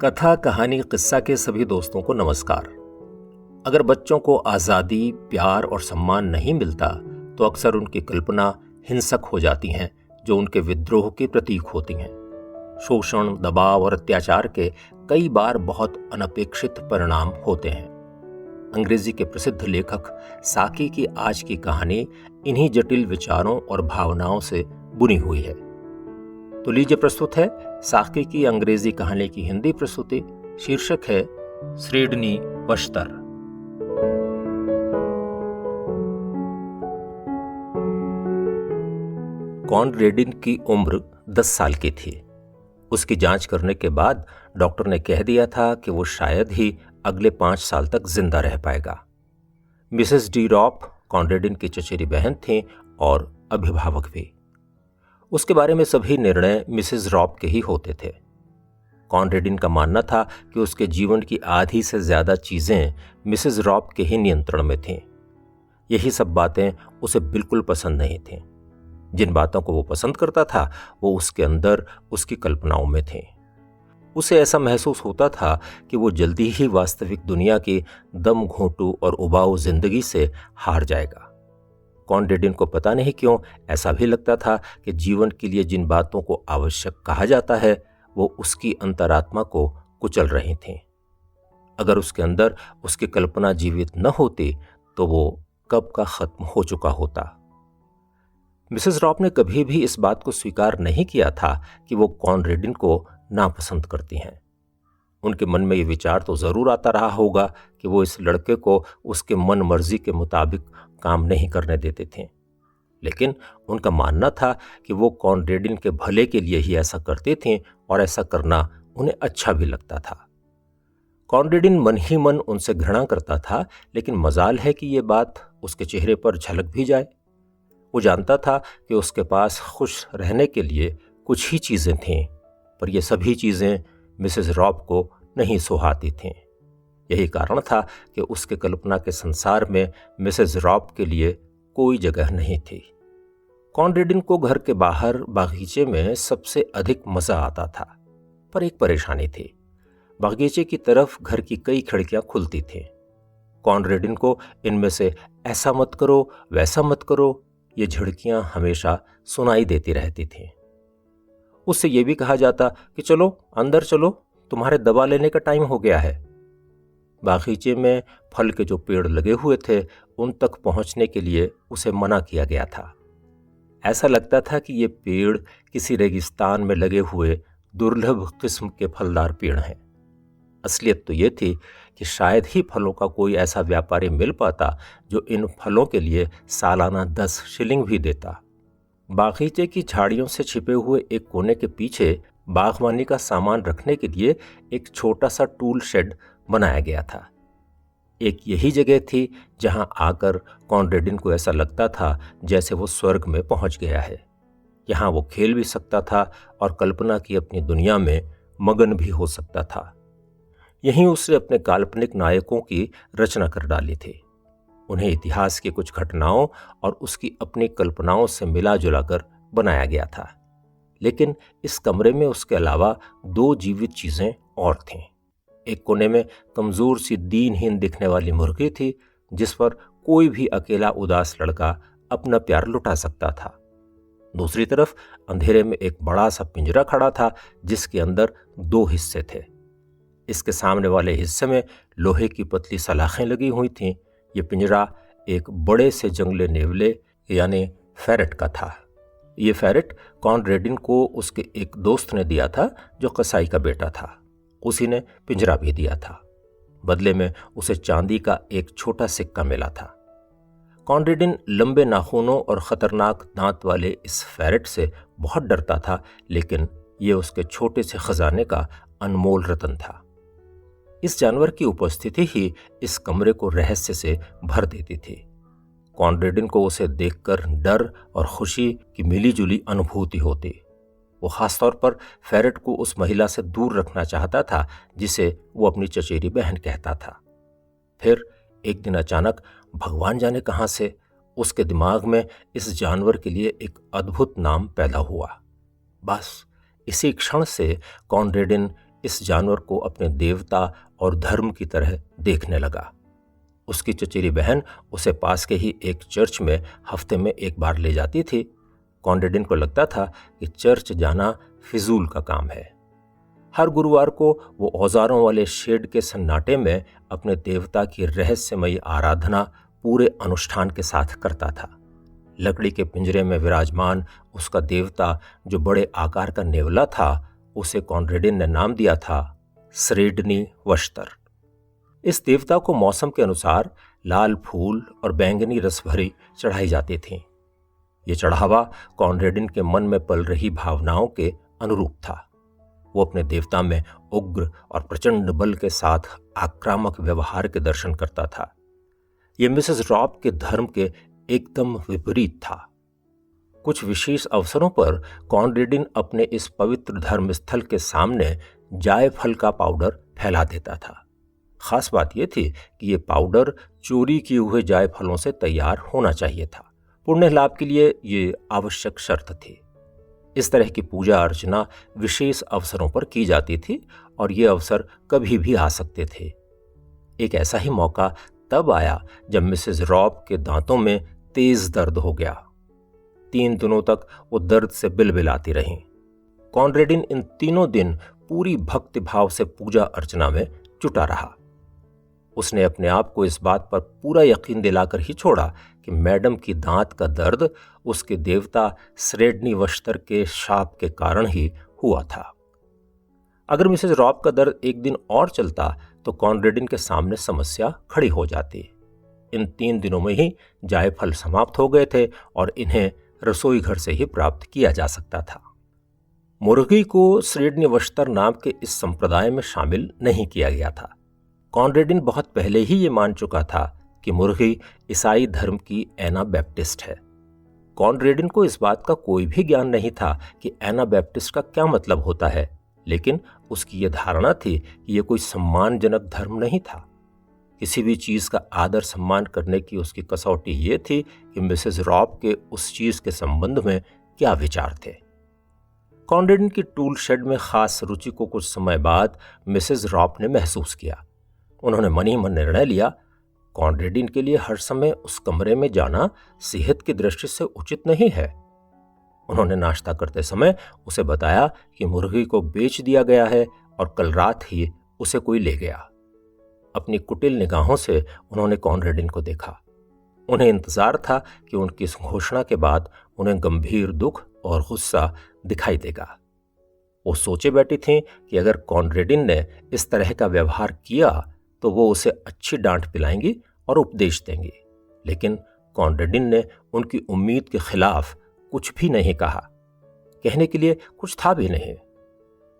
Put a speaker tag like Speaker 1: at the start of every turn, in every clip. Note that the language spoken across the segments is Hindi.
Speaker 1: कथा कहानी किस्सा के सभी दोस्तों को नमस्कार। अगर बच्चों को आज़ादी, प्यार और सम्मान नहीं मिलता तो अक्सर उनकी कल्पना हिंसक हो जाती हैं, जो उनके विद्रोह के प्रतीक होती हैं। शोषण, दबाव और अत्याचार के कई बार बहुत अनपेक्षित परिणाम होते हैं। अंग्रेजी के प्रसिद्ध लेखक साकी की आज की कहानी इन्हीं जटिल विचारों और भावनाओं से बुनी हुई है। तो लीजिए, प्रस्तुत है साकी की अंग्रेजी कहानी की हिंदी प्रस्तुति। शीर्षक है स्रेडनी बश्तर। कॉनरेडिन की उम्र 10 साल की थी। उसकी जांच करने के बाद डॉक्टर ने कह दिया था कि वो शायद ही अगले 5 साल तक जिंदा रह पाएगा। मिसेस डी रॉप कॉनरेडिन की चचेरी बहन थीं और अभिभावक भी। उसके बारे में सभी निर्णय मिसेस रॉप के ही होते थे। कॉनरेडिन का मानना था कि उसके जीवन की आधी से ज्यादा चीजें मिसेस रॉप के ही नियंत्रण में थीं। यही सब बातें उसे बिल्कुल पसंद नहीं थीं। जिन बातों को वो पसंद करता था वो उसके अंदर उसकी कल्पनाओं में थीं। उसे ऐसा महसूस होता था कि वो जल्दी ही वास्तविक दुनिया की दम घोंटू और उबाऊ जिंदगी से हार जाएगा। कॉनरेडिन को पता नहीं क्यों ऐसा भी लगता था कि जीवन के लिए जिन बातों को आवश्यक कहा जाता है वो उसकी अंतरात्मा को कुचल रही थीं। अगर उसके अंदर उसकी कल्पना जीवित न होती तो वो कब का खत्म हो चुका होता। मिसेस रॉप ने कभी भी इस बात को स्वीकार नहीं किया था कि वो कॉनरेडिन को नापसंद करती हैं। उनके मन में ये विचार तो जरूर आता रहा होगा कि वो इस लड़के को उसके मन मर्जी के मुताबिक काम नहीं करने देते थे, लेकिन उनका मानना था कि वो कॉनरेडिन के भले के लिए ही ऐसा करते थे और ऐसा करना उन्हें अच्छा भी लगता था। कॉनरेडिन मन ही मन उनसे घृणा करता था, लेकिन मजाल है कि ये बात उसके चेहरे पर झलक भी जाए। वो जानता था कि उसके पास खुश रहने के लिए कुछ ही चीजें थीं, पर ये सभी चीजें मिसेस रॉप को नहीं सुहाती थीं। यही कारण था कि उसके कल्पना के संसार में मिसेस रॉप के लिए कोई जगह नहीं थी। कॉनरेडिन को घर के बाहर बागीचे में सबसे अधिक मजा आता था, पर एक परेशानी थी। बागीचे की तरफ घर की कई खिड़कियां खुलती थीं। कॉनरेडिन को इनमें से ऐसा मत करो, वैसा मत करो, ये झिड़कियां हमेशा सुनाई देती रहती थीं। उससे यह भी कहा जाता कि चलो अंदर चलो, तुम्हारे दवा लेने का टाइम हो गया है। बागीचे में फल के जो पेड़ लगे हुए थे उन तक पहुंचने के लिए उसे मना किया गया था। ऐसा लगता था कि ये पेड़ किसी रेगिस्तान में लगे हुए दुर्लभ किस्म के फलदार पेड़ हैं। असलियत तो ये थी कि शायद ही फलों का कोई ऐसा व्यापारी मिल पाता जो इन फलों के लिए सालाना 10 शिलिंग भी देता। बागीचे की झाड़ियों से छिपे हुए एक कोने के पीछे बागवानी का सामान रखने के लिए एक छोटा सा टूल शेड बनाया गया था। एक यही जगह थी जहां आकर कॉनरेडिन को ऐसा लगता था जैसे वो स्वर्ग में पहुंच गया है। यहां वो खेल भी सकता था और कल्पना की अपनी दुनिया में मगन भी हो सकता था। यहीं उसने अपने काल्पनिक नायकों की रचना कर डाली थी। उन्हें इतिहास की कुछ घटनाओं और उसकी अपनी कल्पनाओं से मिला जुला कर बनाया गया था। लेकिन इस कमरे में उसके अलावा 2 जीवित चीजें और थीं। एक कोने में कमजोर सी दीनहीन दिखने वाली मुर्गी थी, जिस पर कोई भी अकेला उदास लड़का अपना प्यार लुटा सकता था। दूसरी तरफ अंधेरे में एक बड़ा सा पिंजरा खड़ा था, जिसके अंदर 2 हिस्से थे। इसके सामने वाले हिस्से में लोहे की पतली सलाखें लगी हुई थीं। यह पिंजरा एक बड़े से जंगली नेवले यानी फेरेट का था। यह फेरेट कॉनरेडिन को उसके एक दोस्त ने दिया था जो कसाई का बेटा था। उसी ने पिंजरा भी दिया था। बदले में उसे चांदी का एक छोटा सिक्का मिला था। कॉनरेडिन लंबे नाखूनों और खतरनाक दांत वाले इस फेरेट से बहुत डरता था, लेकिन यह उसके छोटे से खजाने का अनमोल रतन था। इस जानवर की उपस्थिति ही इस कमरे को रहस्य से भर देती थी। कॉनरेडिन को उसे देखकर डर और खुशी की मिलीजुली अनुभूति होती। वो खासतौर पर फेरेट को उस महिला से दूर रखना चाहता था जिसे वो अपनी चचेरी बहन कहता था। फिर एक दिन अचानक भगवान जाने कहां से उसके दिमाग में इस जानवर के लिए एक अद्भुत नाम पैदा हुआ। बस इसी क्षण से कॉनरेडिन इस जानवर को अपने देवता और धर्म की तरह देखने लगा। उसकी चचेरी बहन उसे पास के ही एक चर्च में हफ्ते में एक बार ले जाती थी। कॉन्रेडिन को लगता था कि चर्च जाना फिजूल का काम है। हर गुरुवार को वो औजारों वाले शेड के सन्नाटे में अपने देवता की रहस्यमयी आराधना पूरे अनुष्ठान के साथ करता था। लकड़ी के पिंजरे में विराजमान उसका देवता, जो बड़े आकार का नेवला था, उसे कॉन्रेडिन ने नाम दिया था स्रेडनी वश्तर। इस देवता को मौसम के अनुसार लाल फूल और बैंगनी रस भरी चढ़ाई जाती थी। ये चढ़ावा कॉन्रेडिन के मन में पल रही भावनाओं के अनुरूप था। वो अपने देवता में उग्र और प्रचंड बल के साथ आक्रामक व्यवहार के दर्शन करता था। ये मिसेस रॉब के धर्म के एकदम विपरीत था। कुछ विशेष अवसरों पर कॉन्रेडिन अपने इस पवित्र धर्म स्थल के सामने जायफल का पाउडर फैला देता था। खास बात यह थी कि ये पाउडर चोरी किए हुए जायफलों से तैयार होना चाहिए था। पुण्य लाभ के लिए ये आवश्यक शर्त थी। इस तरह की पूजा अर्चना विशेष अवसरों पर की जाती थी और ये अवसर कभी भी आ सकते थे। एक ऐसा ही मौका तब आया जब मिसेस रॉब के दांतों में तेज दर्द हो गया। 3 दिनों तक वो दर्द से बिलबिलाती रहीं। कॉन्रेडिन इन 3 दिन पूरी भक्ति भाव से पूजा अर्चना में जुटा रहा। उसने अपने आप को इस बात पर पूरा यकीन दिलाकर ही छोड़ा कि मैडम की दांत का दर्द उसके देवता स्रेडनी वश्तर के शाप के कारण ही हुआ था। अगर मिसेस रॉब का दर्द एक दिन और चलता तो कॉन्रेडिन के सामने समस्या खड़ी हो जाती। इन 3 दिनों में ही जायफल समाप्त हो गए थे और इन्हें रसोई घर से ही प्राप्त किया जा सकता था। मुर्गी को स्रेडनी वश्तर नाम के इस संप्रदाय में शामिल नहीं किया गया था। कॉन्रेडिन बहुत पहले ही ये मान चुका था कि मुर्गी ईसाई धर्म की एना बैप्टिस्ट है। कॉन्रेडिन को इस बात का कोई भी ज्ञान नहीं था कि एना बैप्टिस्ट का क्या मतलब होता है, लेकिन उसकी यह धारणा थी कि यह कोई सम्मानजनक धर्म नहीं था। किसी भी चीज का आदर सम्मान करने की उसकी कसौटी ये थी कि मिसेस रॉब के उस चीज के संबंध में क्या विचार थे। कॉन्रेडिन की टूल शेड में खास रुचि को कुछ समय बाद मिसेस रॉब ने महसूस किया। उन्होंने मन ही मन निर्णय लिया, कॉन्रेडिन के लिए हर समय उस कमरे में जाना सेहत की दृष्टि से उचित नहीं है। उन्होंने नाश्ता करते समय उसे बताया कि मुर्गी को बेच दिया गया है और कल रात ही उसे कोई ले गया। अपनी कुटिल निगाहों से उन्होंने कॉन्रेडिन को देखा। उन्हें इंतजार था कि उनकी इस घोषणा के बाद उन्हें गंभीर दुख और गुस्सा दिखाई देगा। वो सोचे बैठी थीं कि अगर कॉन्रेडिन ने इस तरह का व्यवहार किया तो वो उसे अच्छी डांट पिलाएंगी और उपदेश देंगी, लेकिन कॉन्रेडिन ने उनकी उम्मीद के खिलाफ कुछ भी नहीं कहा। कहने के लिए कुछ था भी नहीं।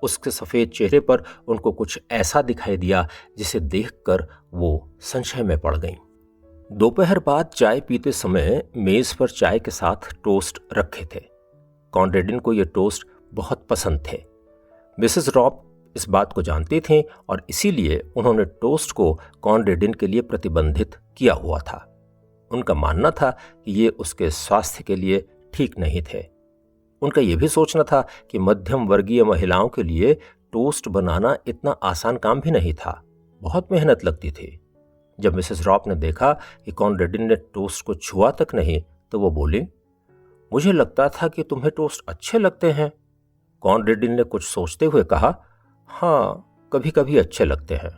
Speaker 1: उसके सफेद चेहरे पर उनको कुछ ऐसा दिखाई दिया जिसे देखकर वो संशय में पड़ गईं। दोपहर बाद चाय पीते समय मेज पर चाय के साथ टोस्ट रखे थे। कॉन्रेडिन को ये टोस्ट बहुत पसंद थे। मिसेस रॉब इस बात को जानती थीं और इसीलिए उन्होंने टोस्ट को कॉन्रेडिन के लिए प्रतिबंधित किया हुआ था। उनका मानना था कि ये उसके स्वास्थ्य के लिए ठीक नहीं थे। उनका यह भी सोचना था कि मध्यम वर्गीय महिलाओं के लिए टोस्ट बनाना इतना आसान काम भी नहीं था, बहुत मेहनत लगती थी। जब मिसेस रॉब ने देखा कि कॉन्रेडिन ने टोस्ट को छुआ तक नहीं तो वो बोली, मुझे लगता था कि तुम्हें टोस्ट अच्छे लगते हैं। कॉन्रेडिन ने कुछ सोचते हुए कहा, हाँ, कभी कभी अच्छे लगते हैं।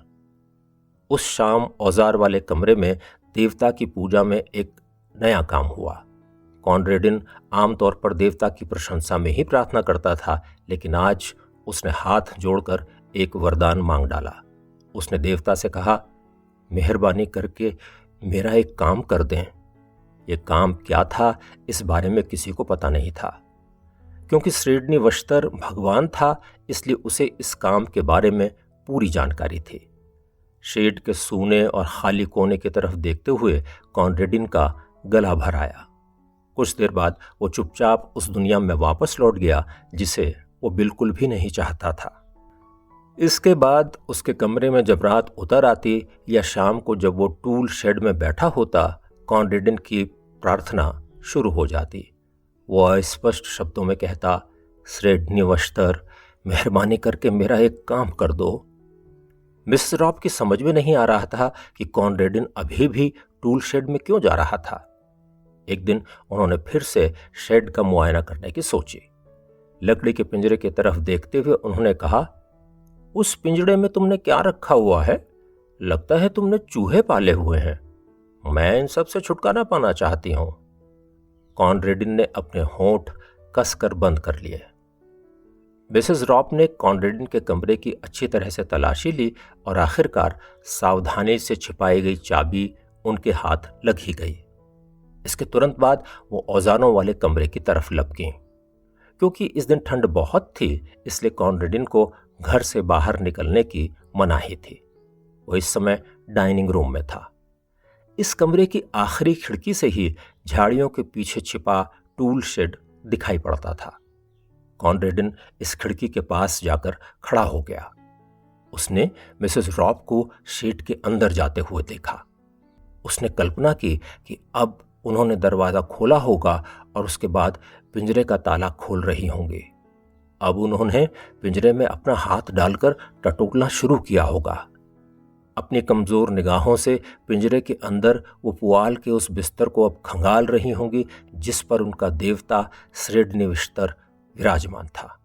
Speaker 1: उस शाम औजार वाले कमरे में देवता की पूजा में एक नया काम हुआ। कॉन्रेडिन आमतौर पर देवता की प्रशंसा में ही प्रार्थना करता था, लेकिन आज उसने हाथ जोड़कर एक वरदान मांग डाला। उसने देवता से कहा, मेहरबानी करके मेरा एक काम कर दें। यह काम क्या था इस बारे में किसी को पता नहीं था। क्योंकि स्रेडनी वश्तर भगवान था, इसलिए उसे इस काम के बारे में पूरी जानकारी थी। शेड के सूने और खाली कोने की तरफ देखते हुए कॉन्रेडिन का गला भर आया। कुछ देर बाद वो चुपचाप उस दुनिया में वापस लौट गया जिसे वो बिल्कुल भी नहीं चाहता था। इसके बाद उसके कमरे में जब रात उतर आती या शाम को जब वो टूल शेड में बैठा होता, कॉन्रेडिन की प्रार्थना शुरू हो जाती। वो अस्पष्ट शब्दों में कहता, स्रेडनी वश्तर, मेहरबानी करके मेरा एक काम कर दो। मिसेस रॉब की समझ में नहीं आ रहा था कि कॉनरेडिन अभी भी टूल शेड में क्यों जा रहा था। एक दिन उन्होंने फिर से शेड का मुआयना करने की सोची। लकड़ी के पिंजरे की तरफ देखते हुए उन्होंने कहा, उस पिंजरे में तुमने क्या रखा हुआ है? लगता है तुमने चूहे पाले हुए हैं। मैं इन सब से छुटकारा पाना चाहती हूं। कॉनरेडिन ने अपने होंठ कसकर बंद कर लिए। मिसेस रॉब ने कॉनरेडिन के कमरे की अच्छी तरह से तलाशी ली और आखिरकार सावधानी से छिपाई गई चाबी उनके हाथ लग ही गई। इसके तुरंत बाद वो औजारों वाले कमरे की तरफ लपकीं। क्योंकि इस दिन ठंड बहुत थी, इसलिए कॉनरेडिन को घर से बाहर निकलने की मनाही थी। वो इस समय डाइनिंग रूम में था। इस कमरे की आखिरी खिड़की से ही झाड़ियों के पीछे छिपा टूल शेड दिखाई पड़ता था। कॉनरेडिन इस खिड़की के पास जाकर खड़ा हो गया। उसने मिसेस रॉब को शेड के अंदर जाते हुए देखा। उसने कल्पना की कि अब उन्होंने दरवाजा खोला होगा और उसके बाद पिंजरे का ताला खोल रही होंगी। अब उन्होंने पिंजरे में अपना हाथ डालकर टटोलना शुरू किया होगा। अपनी कमजोर निगाहों से पिंजरे के अंदर वो पुआल के उस बिस्तर को अब खंगाल रही होंगी जिस पर उनका देवता श्रेडनिविश्तर विराजमान था।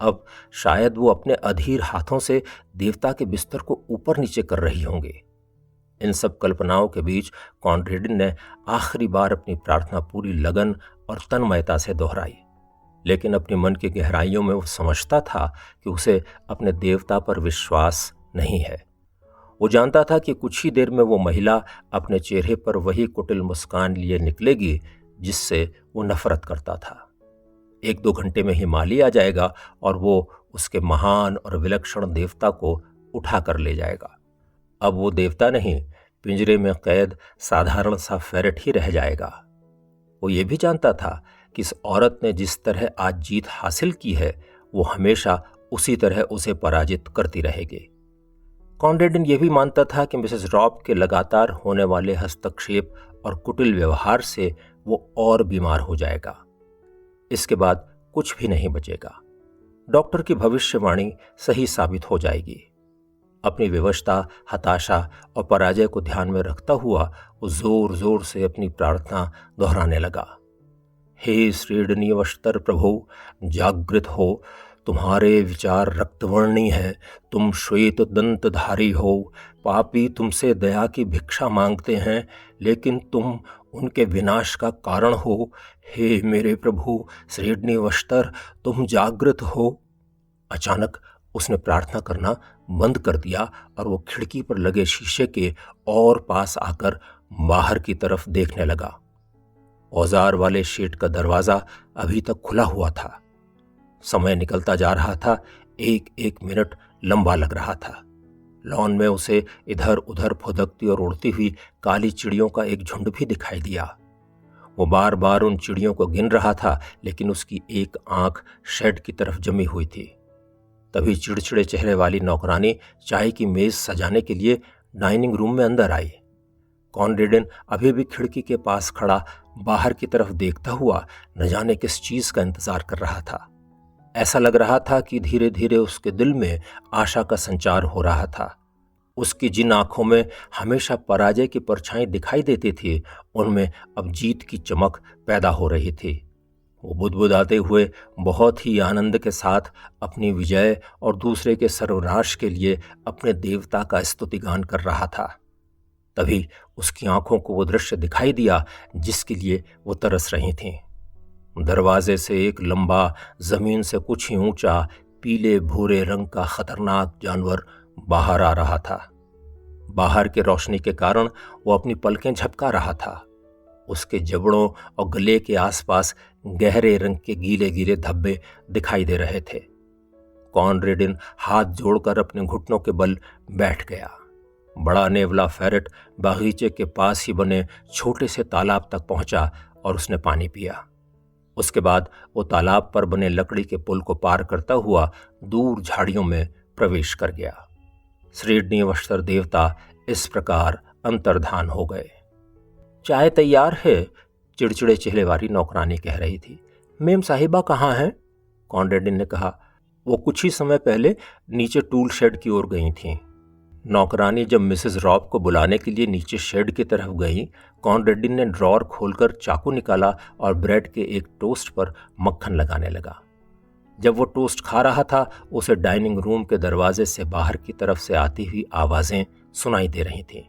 Speaker 1: अब शायद वो अपने अधीर हाथों से देवता के बिस्तर को ऊपर नीचे कर रही होंगी। इन सब कल्पनाओं के बीच कॉनरेडिन ने आखिरी बार अपनी प्रार्थना पूरी लगन और तन्मयता से दोहराई। लेकिन अपने मन की गहराइयों में वो समझता था कि उसे अपने देवता पर विश्वास नहीं है। वो जानता था कि कुछ ही देर में वो महिला अपने चेहरे पर वही कुटिल मुस्कान लिए निकलेगी जिससे वो नफरत करता था। 1-2 घंटे में ही माली आ जाएगा और वो उसके महान और विलक्षण देवता को उठा कर ले जाएगा। अब वो देवता नहीं, पिंजरे में कैद साधारण सा फेरेट ही रह जाएगा। वो ये भी जानता था कि इस औरत ने जिस तरह आज जीत हासिल की है, वो हमेशा उसी तरह उसे पराजित करती रहेगी। कॉनरेडिन यह भी मानता था कि मिसेस रॉब के लगातार होने वाले हस्तक्षेप और कुटिल व्यवहार से वो और बीमार हो जाएगा। इसके बाद कुछ भी नहीं बचेगा। डॉक्टर की भविष्यवाणी सही साबित हो जाएगी। अपनी विवशता, हताशा और पराजय को ध्यान में रखता हुआ वो जोर जोर से अपनी प्रार्थना दोहराने लगा। हे श्रीडनिवश्तर प्रभु, जागृत हो। तुम्हारे विचार रक्तवर्णी हैं। तुम श्वेत दंतधारी हो। पापी तुमसे दया की भिक्षा मांगते हैं, लेकिन तुम उनके विनाश का कारण हो। हे मेरे प्रभु श्रीडनिवश्तर, तुम जागृत हो। अचानक उसने प्रार्थना करना बंद कर दिया और वो खिड़की पर लगे शीशे के और पास आकर बाहर की तरफ देखने लगा। औजार वाले शेड का दरवाजा अभी तक खुला हुआ था। समय निकलता जा रहा था। एक एक मिनट लंबा लग रहा था। लॉन में उसे इधर उधर फुदकती और उड़ती हुई काली चिड़ियों का एक झुंड भी दिखाई दिया। वो बार बार उन चिड़ियों को गिन रहा था, लेकिन उसकी एक आंख शेड की तरफ जमी हुई थी। तभी चिड़चिड़े चेहरे वाली नौकरानी चाय की मेज सजाने के लिए डाइनिंग रूम में अंदर आई। कॉनरेडिन अभी भी खिड़की के पास खड़ा बाहर की तरफ देखता हुआ न जाने किस चीज का इंतजार कर रहा था। ऐसा लग रहा था कि धीरे धीरे उसके दिल में आशा का संचार हो रहा था। उसकी जिन आंखों में हमेशा पराजय की परछाई दिखाई देती थी, उनमें अब जीत की चमक पैदा हो रही थी। वो बुदबुदाते हुए बहुत ही आनंद के साथ अपनी विजय और दूसरे के सर्वनाश के लिए अपने देवता का स्तुतिगान कर रहा था। तभी उसकी आंखों को वो दृश्य दिखाई दिया जिसके लिए वो तरस रही थीं। दरवाजे से एक लंबा, जमीन से कुछ ही ऊंचा, पीले भूरे रंग का खतरनाक जानवर बाहर आ रहा था। बाहर की रोशनी के कारण वो अपनी पलकें झपका रहा था। उसके जबड़ों और गले के आसपास गहरे रंग के गीले गीले धब्बे दिखाई दे रहे थे। कॉनरेडिन हाथ जोड़कर अपने घुटनों के बल बैठ गया। बड़ा नेवला फेरेट बागीचे के पास ही बने छोटे से तालाब तक पहुंचा और उसने पानी पिया। उसके बाद वो तालाब पर बने लकड़ी के पुल को पार करता हुआ दूर झाड़ियों में प्रवेश कर गया। श्रीडनिवश्तर देवता इस प्रकार अंतर्धान हो गए। चाय तैयार है, चिड़चिड़े चेहरे वाली नौकरानी कह रही थी। मेम साहिबा कहाँ हैं? कॉनरेडिन ने कहा। वो कुछ ही समय पहले नीचे टूल शेड की ओर गई थीं। नौकरानी जब मिसेस रॉब को बुलाने के लिए नीचे शेड की तरफ गई, कॉनरेड्डी ने ड्रॉर खोलकर चाकू निकाला और ब्रेड के एक टोस्ट पर मक्खन लगाने लगा। जब वो टोस्ट खा रहा था, उसे डाइनिंग रूम के दरवाजे से बाहर की तरफ से आती हुई आवाजें सुनाई दे रही थीं।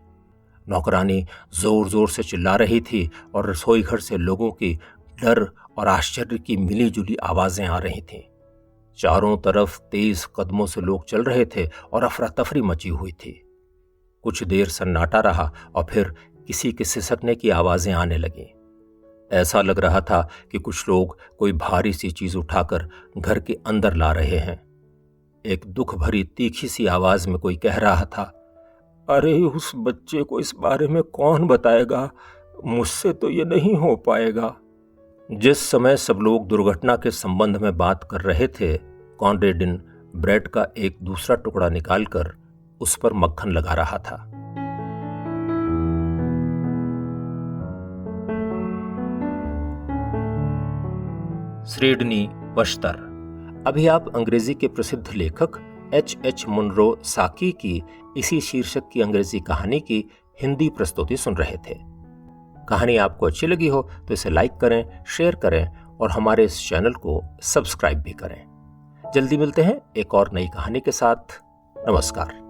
Speaker 1: नौकरानी जोर जोर से चिल्ला रही थी और रसोई घर से लोगों की डर और आश्चर्य की मिली-जुली आवाजें आ रही थीं। चारों तरफ तेज कदमों से लोग चल रहे थे और अफरा तफरी मची हुई थी। कुछ देर सन्नाटा रहा और फिर किसी के सिसकने की आवाजें आने लगीं। ऐसा लग रहा था कि कुछ लोग कोई भारी सी चीज उठाकर घर के अंदर ला रहे हैं। एक दुख भरी तीखी सी आवाज में कोई कह रहा था, अरे उस बच्चे को इस बारे में कौन बताएगा, मुझसे तो ये नहीं हो पाएगा। जिस समय सब लोग दुर्घटना के संबंध में बात कर रहे थे, कॉनरेड्डी ब्रेड का एक दूसरा टुकड़ा निकालकर उस पर मक्खन लगा रहा था। स्रीडनी वश्तर। अभी आप अंग्रेजी के प्रसिद्ध लेखक H.H. मुनरो साकी की इसी शीर्षक की अंग्रेजी कहानी की हिंदी प्रस्तुति सुन रहे थे। कहानी आपको अच्छी लगी हो तो इसे लाइक करें, शेयर करें और हमारे इस चैनल को सब्सक्राइब भी करें। जल्दी मिलते हैं एक और नई कहानी के साथ। नमस्कार।